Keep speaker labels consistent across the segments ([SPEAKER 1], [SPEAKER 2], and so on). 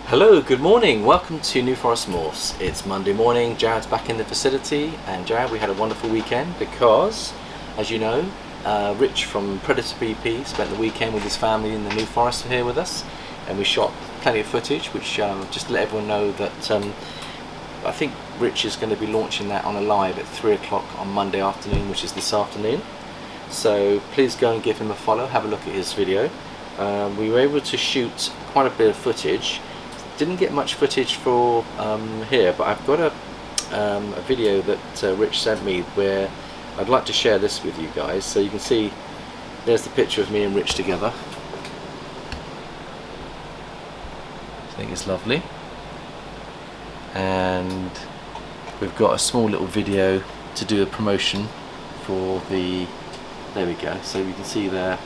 [SPEAKER 1] Hello, good morning. Welcome to New Forest Morphs. It's Monday morning. Jared's back in the facility, and Jared, we had a wonderful weekend because, as you know, Rich from Predator BP spent the weekend with his family in the New Forest here with us, and we shot plenty of footage. Which just to let everyone know that I think Rich is going to be launching that on a live at 3 o'clock on Monday afternoon, which is this afternoon. So please go and give him a follow. Have a look at his video. We were able to shoot quite a bit of footage. Didn't get much footage for here, but I've got a video that Rich sent me where I'd like to share this with you guys. So you can see there's the picture of me and Rich together. I think it's lovely. And we've got a small little video to do a promotion for the, there we go, so you can see there.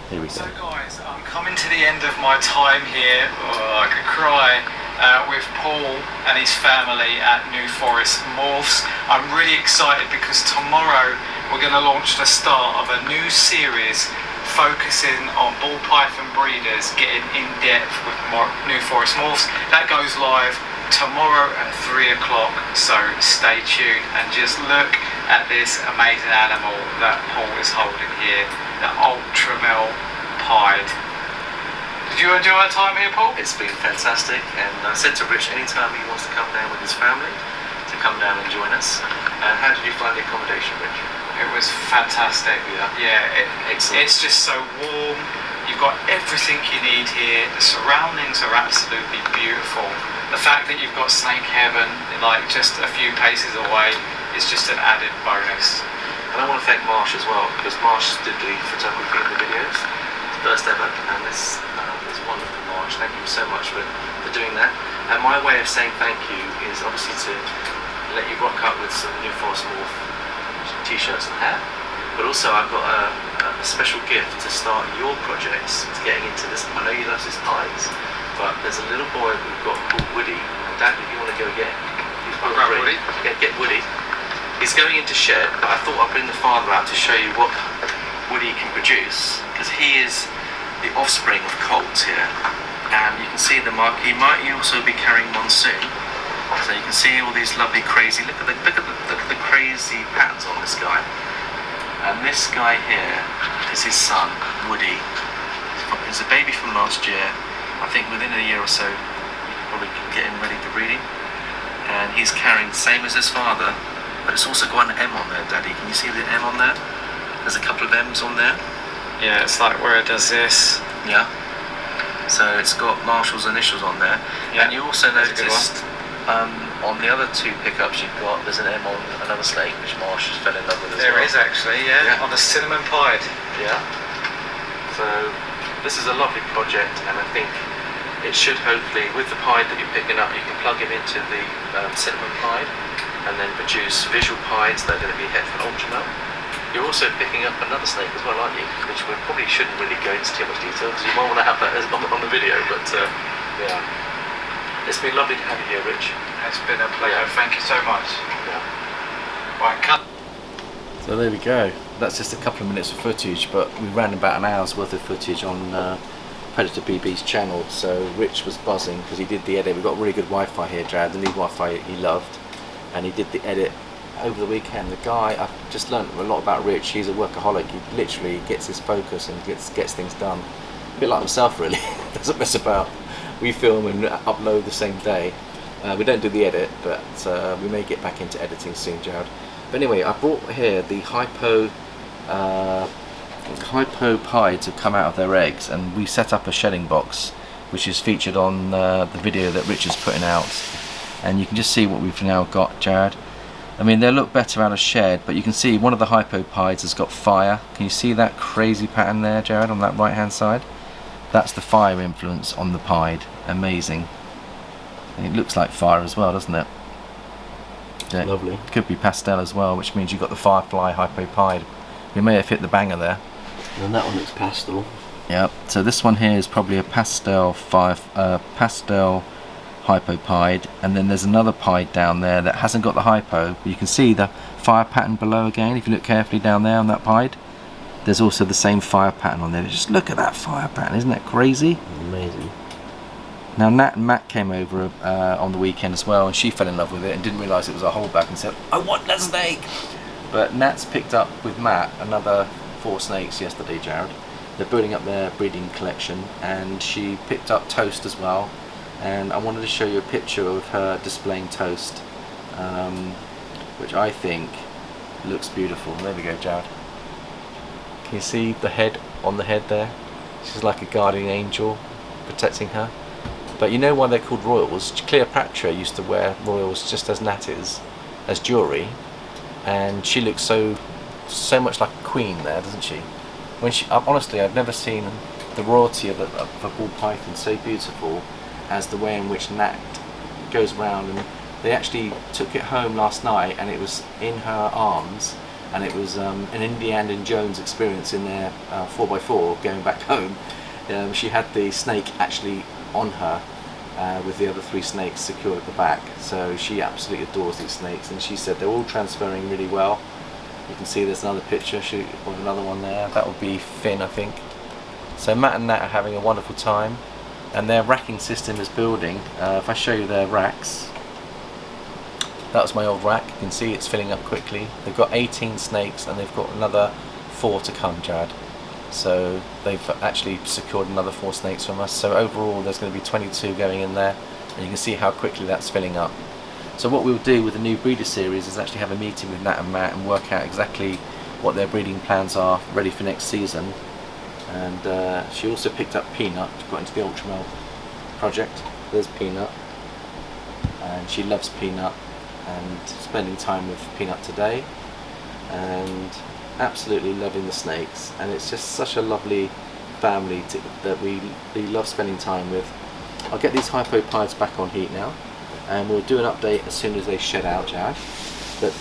[SPEAKER 1] Here we go.
[SPEAKER 2] So guys, I'm coming to the end of my time here, I could cry, with Paul and his family at New Forest Morphs. I'm really excited because tomorrow we're going to launch the start of a new series focusing on ball python breeders, getting in depth with New Forest Morphs. That goes live tomorrow at 3 o'clock, so stay tuned and just look at this amazing animal that Paul is holding here, the ultramel pied. Did you enjoy our time here, Paul?
[SPEAKER 1] It's been fantastic, and I said to Rich anytime he wants to come down with his family to come down and join us. And how did you find the accommodation, Rich?
[SPEAKER 2] It was fantastic.
[SPEAKER 1] Excellent.
[SPEAKER 2] It's just so warm. You've got everything you need here. The surroundings are absolutely beautiful. The fact that you've got Snake Heaven like just a few paces away is just an added bonus.
[SPEAKER 1] And I want to thank Marsh as well, because Marsh did the photography in the videos, first ever, and this is wonderful, Marsh. Thank you so much for doing that. And my way of saying thank you is obviously to let you rock up with some New Forest Morph t-shirts and hat, but also I've got a special gift to start your projects, to getting into this. I know you love his pies, but there's a little boy we've got called Woody, and Dad, if you want to go again,
[SPEAKER 2] I'll grab Woody.
[SPEAKER 1] Yeah, get Woody. He's going into shed, but I thought I'd bring the father out to show you what Woody can produce, because he is the offspring of colts here, and you can see the mark. He might also be carrying one soon, so you can see all these lovely crazy. Look at the crazy patterns on this guy. And this guy here is his son, Woody. He's a baby from last year. I think within a year or so, probably can get him ready for breeding. And he's carrying the same as his father, but it's also got an M on there, Daddy. Can you see the M on there? There's a couple of M's on there.
[SPEAKER 2] Yeah, it's like where it does this.
[SPEAKER 1] Yeah. So it's got Marshall's initials on there.
[SPEAKER 2] Yeah.
[SPEAKER 1] And you also noticed on the other two pickups you've got, there's an M on another snake, which Marsh fell in love with as well.
[SPEAKER 2] There is actually, yeah, on the cinnamon pied.
[SPEAKER 1] Yeah. So this is a lovely project, and I think it should hopefully, with the pied that you're picking up, you can plug him into the cinnamon pied and then produce visual pieds that are going to be het for ultramel. You're also picking up another snake as well, aren't you? Which we probably shouldn't really go into too much detail, because you might want to have that on the video, but yeah. It's been lovely to have you here, Rich.
[SPEAKER 2] It's been a pleasure.
[SPEAKER 1] Yeah.
[SPEAKER 2] Thank you so much.
[SPEAKER 1] Yeah.
[SPEAKER 2] Right, cut.
[SPEAKER 1] So there we go. That's just a couple of minutes of footage, but we ran about an hour's worth of footage on Predator BB's channel. So Rich was buzzing because he did the edit. We've got really good Wi-Fi here, Jared. The new Wi-Fi he loved, and he did the edit over the weekend. The guy, I've just learned a lot about Rich. He's a workaholic. He literally gets his focus and gets things done. A bit like himself, really. Doesn't mess about. We film and upload the same day. We don't do the edit, but we may get back into editing soon, Jared. But anyway, I brought here the hypo pieds have come out of their eggs, and we set up a shedding box, which is featured on the video that Rich is putting out. And you can just see what we've now got, Jared. I mean, they look better out of shed, but you can see one of the hypo pieds has got fire. Can you see that crazy pattern there, Jared, on that right hand side? That's the fire influence on the pied. Amazing. And it looks like fire as well, doesn't it? Yeah,
[SPEAKER 3] Lovely.
[SPEAKER 1] it could be pastel as well, which means you've got the firefly hypo pied. We may have hit the banger there.
[SPEAKER 3] And that one looks pastel.
[SPEAKER 1] Yep. So this one here is probably a pastel pastel hypo pied, and then there's another pied down there that hasn't got the hypo, but you can see the fire pattern below again. If you look carefully down there on that pied, there's also the same fire pattern on there. Just look at that fire pattern, isn't that crazy?
[SPEAKER 3] Amazing.
[SPEAKER 1] Now Nat and Matt came over on the weekend as well, and she fell in love with it and didn't realise it was a holdback and said, "I want that snake!" But Nat's picked up with Matt another 4 snakes yesterday, Jared. They're building up their breeding collection, and she picked up Toast as well. And I wanted to show you a picture of her displaying Toast, which I think looks beautiful. There we go, Jared. Can you see the head on the head there? She's like a guardian angel protecting her. But you know why they're called royals? Cleopatra used to wear royals just as Nat is, as jewellery, and she looks so much like a queen there, doesn't she? When she, honestly, I've never seen the royalty of a ball python so beautiful as the way in which Nat goes around. And they actually took it home last night, and it was in her arms, and it was an Indiana Jones experience in their 4x4 going back home. She had the snake actually on her with the other 3 snakes secured at the back, so she absolutely adores these snakes, and she said they're all transferring really well. You can see there's another picture of another one there. That would be Finn, I think. So Matt and Nat are having a wonderful time, and their racking system is building. If I show you their racks, that was my old rack. You can see it's filling up quickly. They've got 18 snakes, and they've got another 4 to come, Jared. So they've actually secured another 4 snakes from us. So overall there's going to be 22 going in there, and you can see how quickly that's filling up. So what we'll do with the new breeder series is actually have a meeting with Nat and Matt and work out exactly what their breeding plans are ready for next season. And she also picked up Peanut, got into the Ultramel project. There's Peanut, and she loves Peanut, and spending time with Peanut today, and absolutely loving the snakes. And it's just such a lovely family that we love spending time with. I'll get these hypopods back on heat now, and we'll do an update as soon as they shed out, Jared. But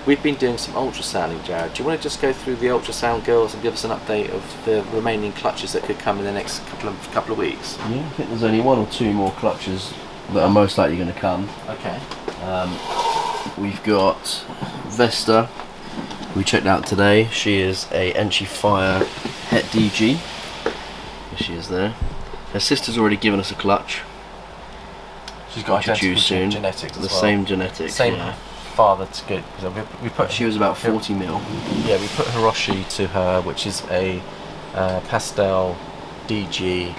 [SPEAKER 1] we've been doing some ultrasounding, Jared. Do you want to just go through the ultrasound girls and give us an update of the remaining clutches that could come in the next couple of weeks?
[SPEAKER 3] Yeah, I think there's only 1 or 2 more clutches that are most likely going to come.
[SPEAKER 1] Okay.
[SPEAKER 3] We've got Vesta. We checked out today. She is a Enchi Fire Het DG. There she is there. Her sister's already given us a clutch.
[SPEAKER 1] She's got identical
[SPEAKER 3] soon.
[SPEAKER 1] genetics as
[SPEAKER 3] the
[SPEAKER 1] well.
[SPEAKER 3] same genetics.
[SPEAKER 1] Same
[SPEAKER 3] yeah.
[SPEAKER 1] father to good. We put.
[SPEAKER 3] She was about 40 mil.
[SPEAKER 1] Yeah, we put Hiroshi to her, which is a pastel DG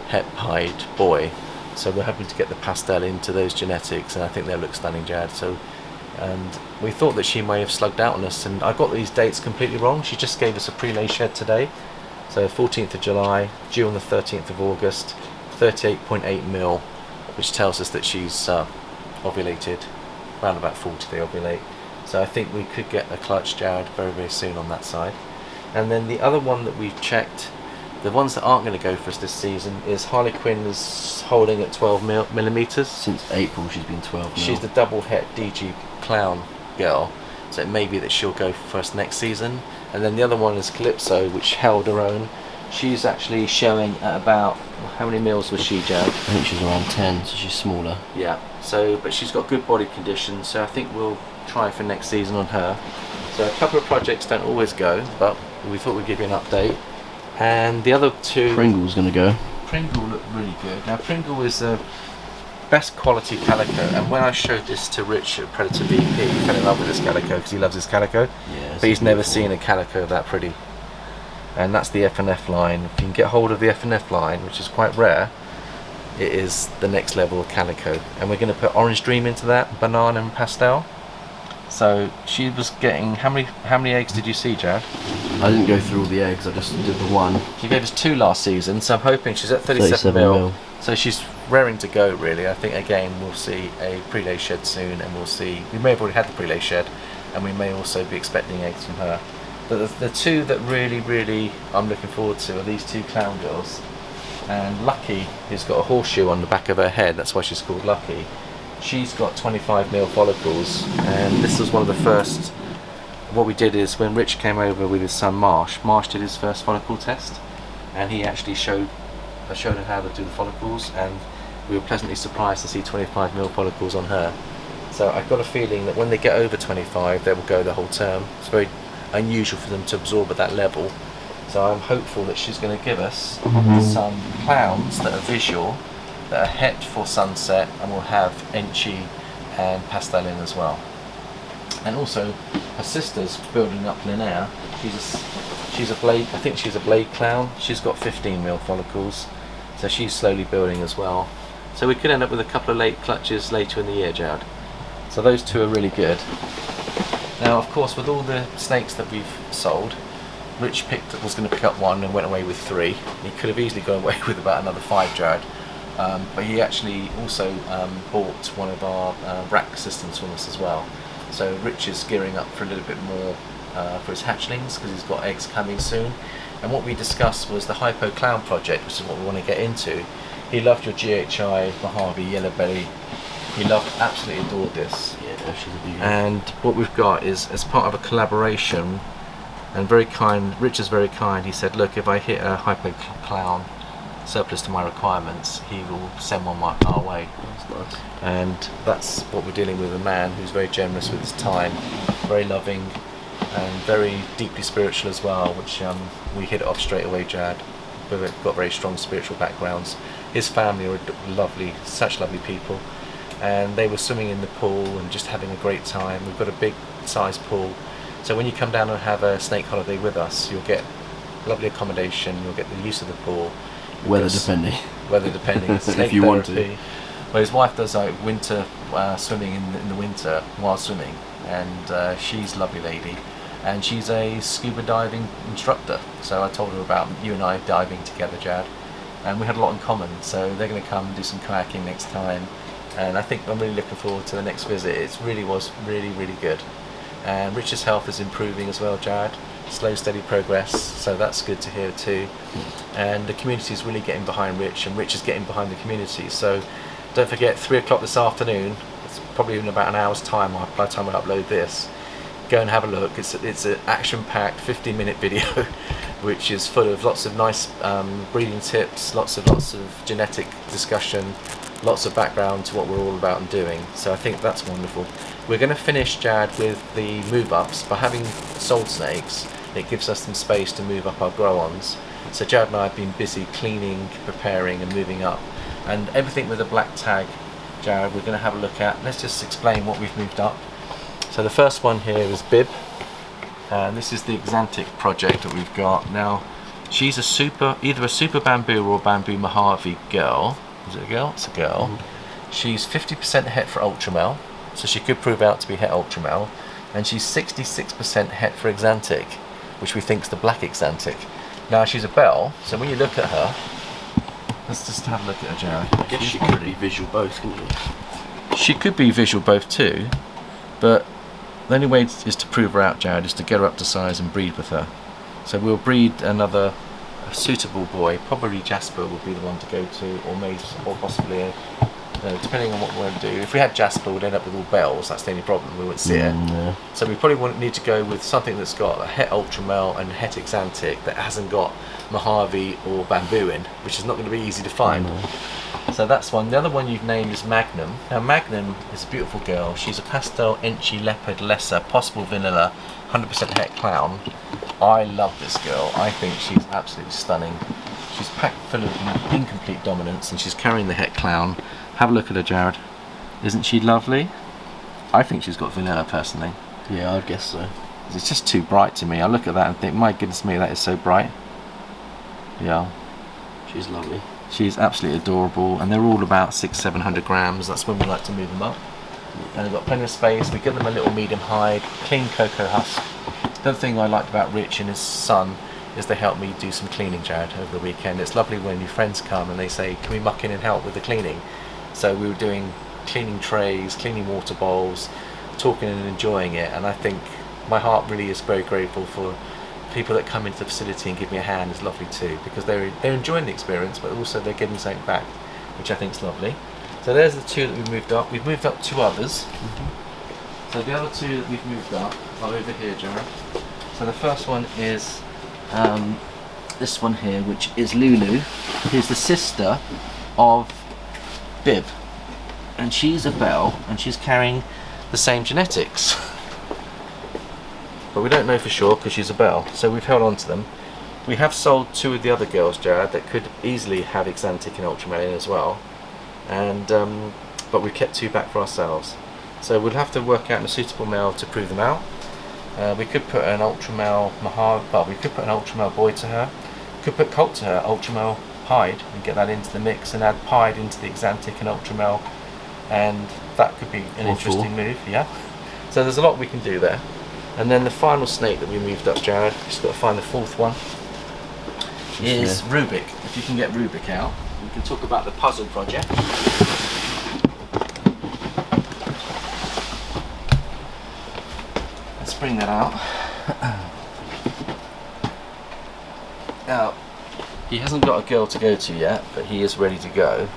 [SPEAKER 1] Het pied boy. So we're hoping to get the pastel into those genetics, and I think they'll look stunning, Jared. So, and we thought that she may have slugged out on us, and I got these dates completely wrong. She just gave us a pre-lay shed today, so 14th of July, due on the 13th of August, 38.8 mil, which tells us that she's ovulated around about 40. They ovulate, so I think we could get a clutch, Jared, very, very soon on that side. And then the other one that we've checked, the ones that aren't going to go for us this season, is Harlequin is holding at 12 millimeters.
[SPEAKER 3] Since April she's been 12 mil.
[SPEAKER 1] She's the double het DG clown girl, so it may be that she'll go for us next season. And then the other one is Calypso, which held her own. She's actually showing at about, how many mils was she, Jared?
[SPEAKER 3] I think she's around 10, so she's smaller.
[SPEAKER 1] Yeah, so, but she's got good body condition, so I think we'll try for next season on her. So a couple of projects don't always go, but we thought we'd give you an update. And the other 2...
[SPEAKER 3] Pringle's going to go.
[SPEAKER 1] Pringle looked really good. Now Pringle is the best quality calico, and when I showed this to Rich at Predator VP, he fell in love with this calico because he loves his calico.
[SPEAKER 3] Yeah,
[SPEAKER 1] but he's never seen a calico that pretty. And that's the F&F line. If you can get hold of the F&F line, which is quite rare, it is the next level of calico. And we're going to put Orange Dream into that, banana and pastel. So she was getting, how many eggs did you see, Jared?
[SPEAKER 3] I didn't go through all the eggs, I just did the 1.
[SPEAKER 1] She gave us 2 last season, so I'm hoping she's at 37 mil. So she's raring to go, really. I think again we'll see a pre-lay shed soon, and we'll see, we may have already had the pre-lay shed, and we may also be expecting eggs from her. But the 2 that really I'm looking forward to are these 2 clown girls. And Lucky, who's got a horseshoe on the back of her head, that's why she's called Lucky. She's got 25 mil follicles, and this was one of the first. What we did is when Rich came over with his son Marsh did his first follicle test, and he actually showed her how to do the follicles, and we were pleasantly surprised to see 25 mil follicles on her. So I've got a feeling that when they get over 25, they will go the whole term. It's very unusual for them to absorb at that level. So I'm hopeful that she's going to give us some clowns that are visual, that are het for sunset, and we'll have Enchi and Pastel in as well. And also her sister's building up linear. She's a blade, I think she's a blade clown. She's got 15mm follicles, so she's slowly building as well. So we could end up with a couple of late clutches later in the year, Jared. So those two are really good. Now, of course, with all the snakes that we've sold, Rich was going to pick up one and went away with 3. He could have easily gone away with about another 5, Jared. But he actually also bought one of our rack systems from us as well. So Rich is gearing up for a little bit more for his hatchlings, because he's got eggs coming soon. And what we discussed was the Hypo Clown project, which is what we want to get into. He loved your GHI, Mojave, Yellow Belly. He absolutely adored this.
[SPEAKER 3] Yeah, she's a big one.
[SPEAKER 1] And what we've got is, as part of a collaboration, and very kind, Rich is very kind, he said, look, if I hit a Hypo Clown surplus to my requirements, he will send one our way.
[SPEAKER 3] That's nice.
[SPEAKER 1] And that's what we're dealing with, a man who's very generous with his time, very loving, and very deeply spiritual as well, which we hit it off straight away, Jad. We've got very strong spiritual backgrounds. His family are lovely, such lovely people, and they were swimming in the pool and just having a great time. We've got a big size pool, so when you come down and have a snake holiday with us, you'll get lovely accommodation, you'll get the use of the pool.
[SPEAKER 3] Weather depending.
[SPEAKER 1] Weather depending. Snake
[SPEAKER 3] if you want to.
[SPEAKER 1] Well, his wife does like winter swimming in the winter while swimming, and she's a lovely lady, and she's a scuba diving instructor. So I told her about you and I diving together, Jad, and we had a lot in common. So they're going to come and do some kayaking next time, and I think I'm really looking forward to the next visit. It really was really good, and Richard's health is improving as well, Jad. Slow, steady progress, so that's good to hear too. And the community is really getting behind Rich, and Rich is getting behind the community. So don't forget, 3 o'clock this afternoon, it's probably in about an hour's time by the time I upload this, go and have a look. It's an action-packed 15-minute video which is full of lots of nice breeding tips, lots of genetic discussion, lots of background to what we're all about and doing. So I think that's wonderful. We're going to finish, Jad, with the move-ups. By having sold snakes, it gives us some space to move up our grow-ons. So Jad and I have been busy cleaning, preparing and moving up. And everything with a black tag, Jared, we're going to have a look at. Let's just explain what we've moved up. So the first one here is Bib. And this is the Exantic project that we've got. Now, she's either a super bamboo or bamboo Mojave girl. Is it a girl? It's a girl. Mm-hmm. She's 50% het for ultramel, so she could prove out to be het ultramel. And she's 66% het for Exantic, which we think is the black Exantic. Now she's a bell, so when you look at her, let's just have a look at her, Jerry.
[SPEAKER 3] I guess she could be visual both, couldn't she?
[SPEAKER 1] She could be visual both too, but the only way is to prove her out, Jared, is to get her up to size and breed with her. So we'll breed another suitable boy. Probably Jasper would be the one to go to, or Mace, or possibly depending on what we want to do. If we had Jasper, we'd end up with all bells. That's the only problem. We wouldn't see it.
[SPEAKER 3] Yeah.
[SPEAKER 1] So we probably need to go with something that's got a het ultramel and het Exantic that hasn't got Mojave or bamboo in, which is not going to be easy to find. So that's one. The other one you've named is Magnum. Now Magnum is a beautiful girl. She's a pastel Enchi leopard lesser, possible vanilla, 100% het clown. I love this girl. I think she's absolutely stunning. She's packed full of incomplete dominance, and she's carrying the het clown. Have a look at her, Jared. Isn't she lovely? I think she's got vanilla, personally.
[SPEAKER 3] Yeah, I guess so.
[SPEAKER 1] It's just too bright to me. I look at that and think, my goodness me, that is so bright. Yeah.
[SPEAKER 3] She's lovely.
[SPEAKER 1] She's absolutely adorable, and they're all about 600-700 grams. That's when we like to move them up. And they've got plenty of space. We give them a little medium hide, clean cocoa husk. The other thing I liked about Rich and his son is they helped me do some cleaning, Jared, over the weekend. It's lovely when your friends come and they say, can we muck in and help with the cleaning? So we were doing cleaning trays, cleaning water bowls, talking and enjoying it, and I think my heart really is very grateful for people that come into the facility and give me a hand. Is lovely too, because they're enjoying the experience, but also they're getting something back, which I think is lovely. So there's the two that we've moved up. We've moved up 2 others. So the other 2 that we've moved up are over here, Jared. So the first one is this one here, which is Lulu, who's the sister of Bib, and she's a bell, and she's carrying the same genetics. But we don't know for sure because she's a bell, so we've held on to them. We have sold 2 of the other girls, Jared, that could easily have Exantic and Ultramarine as well. and but we kept 2 back for ourselves. So we'll have to work out a suitable male to prove them out. We could put an ultra male Mahar, well, we could put an ultra male boy to her. Could put colt to her, ultra male hide, and get that into the mix, and add pied into the exantic and ultra male, and that could be an interesting move. Yeah. So there's a lot we can do there. And then the final snake that we moved up, Jared, just got to find the 4th one, is Rubik. If you can get Rubik out, we can talk about the puzzle project. Let's bring that out. Now, he hasn't got a girl to go to yet, but he is ready to go.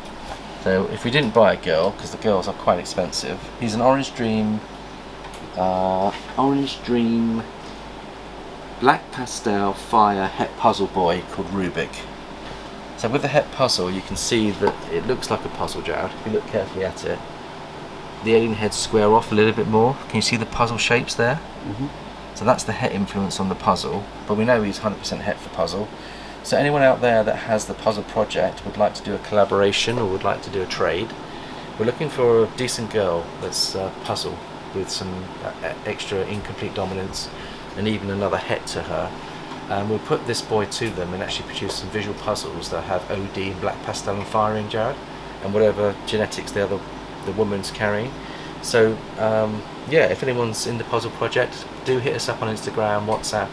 [SPEAKER 1] So if we didn't buy a girl, because the girls are quite expensive, he's an Orange Dream Black Pastel Fire Het Puzzle Boy called Rubik. So with the Het puzzle, you can see that it looks like a puzzle, Jared. If you look carefully at it, the alien heads square off a little bit more. Can you see the puzzle shapes there? So that's the Het influence on the puzzle, but we know he's 100% Het for puzzle. So anyone out there that has the puzzle project, would like to do a collaboration or would like to do a trade, we're looking for a decent girl that's puzzle with some extra incomplete dominance and even another Het to her. And we'll put this boy to them and actually produce some visual puzzles that have OD and Black Pastel and Fire in, Jared, and whatever genetics the woman's carrying. So yeah, if anyone's in the puzzle project, do hit us up on Instagram, WhatsApp,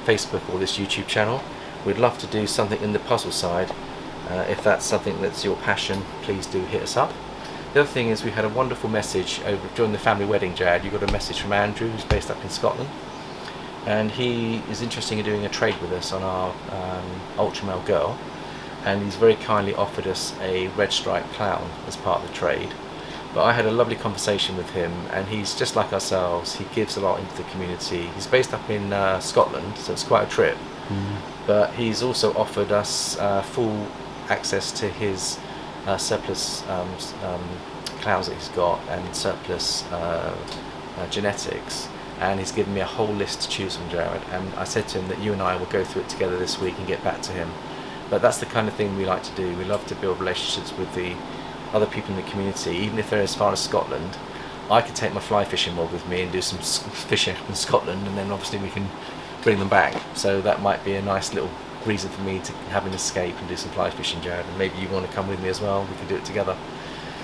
[SPEAKER 1] Facebook, or this YouTube channel. We'd love to do something in the puzzle side. If that's something that's your passion, please do hit us up. The other thing is, we had a wonderful message over during the family wedding, Jared. You got a message from Andrew, who's based up in Scotland, and he is interested in doing a trade with us on our ultra male girl, and he's very kindly offered us a red stripe clown as part of the trade. But I had a lovely conversation with him, and he's just like ourselves. He gives a lot into the community. He's based up in Scotland, so it's quite a trip. But he's also offered us full access to his surplus clowns that he's got, and surplus genetics, and he's given me a whole list to choose from, Jared. And I said to him that you and I will go through it together this week and get back to him. But that's the kind of thing we like to do. We love to build relationships with the other people in the community, even if they're as far as Scotland. I could take my fly fishing rod with me and do some fishing in Scotland, and then obviously we can bring them back. So that might be a nice little reason for me to have an escape and do some fly fishing, Jared. And maybe you want to come with me as well. We can do it together.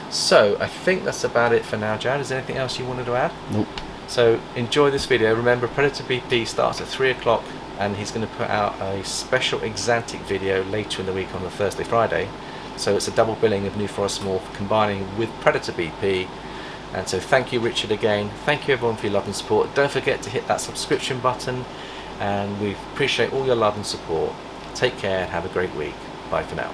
[SPEAKER 1] So I think that's about it for now, Jared. Is there anything else you wanted to add?
[SPEAKER 3] Nope.
[SPEAKER 1] So enjoy this video. Remember, Predator BP starts at 3 o'clock, and he's going to put out a special Exantic video later in the week on the Thursday, Friday. So it's a double billing of New Forest Morph combining with Predator BP. And so thank you, Richard, again. Thank you everyone for your love and support. Don't forget to hit that subscription button, and we appreciate all your love and support. Take care and have a great week. Bye for now.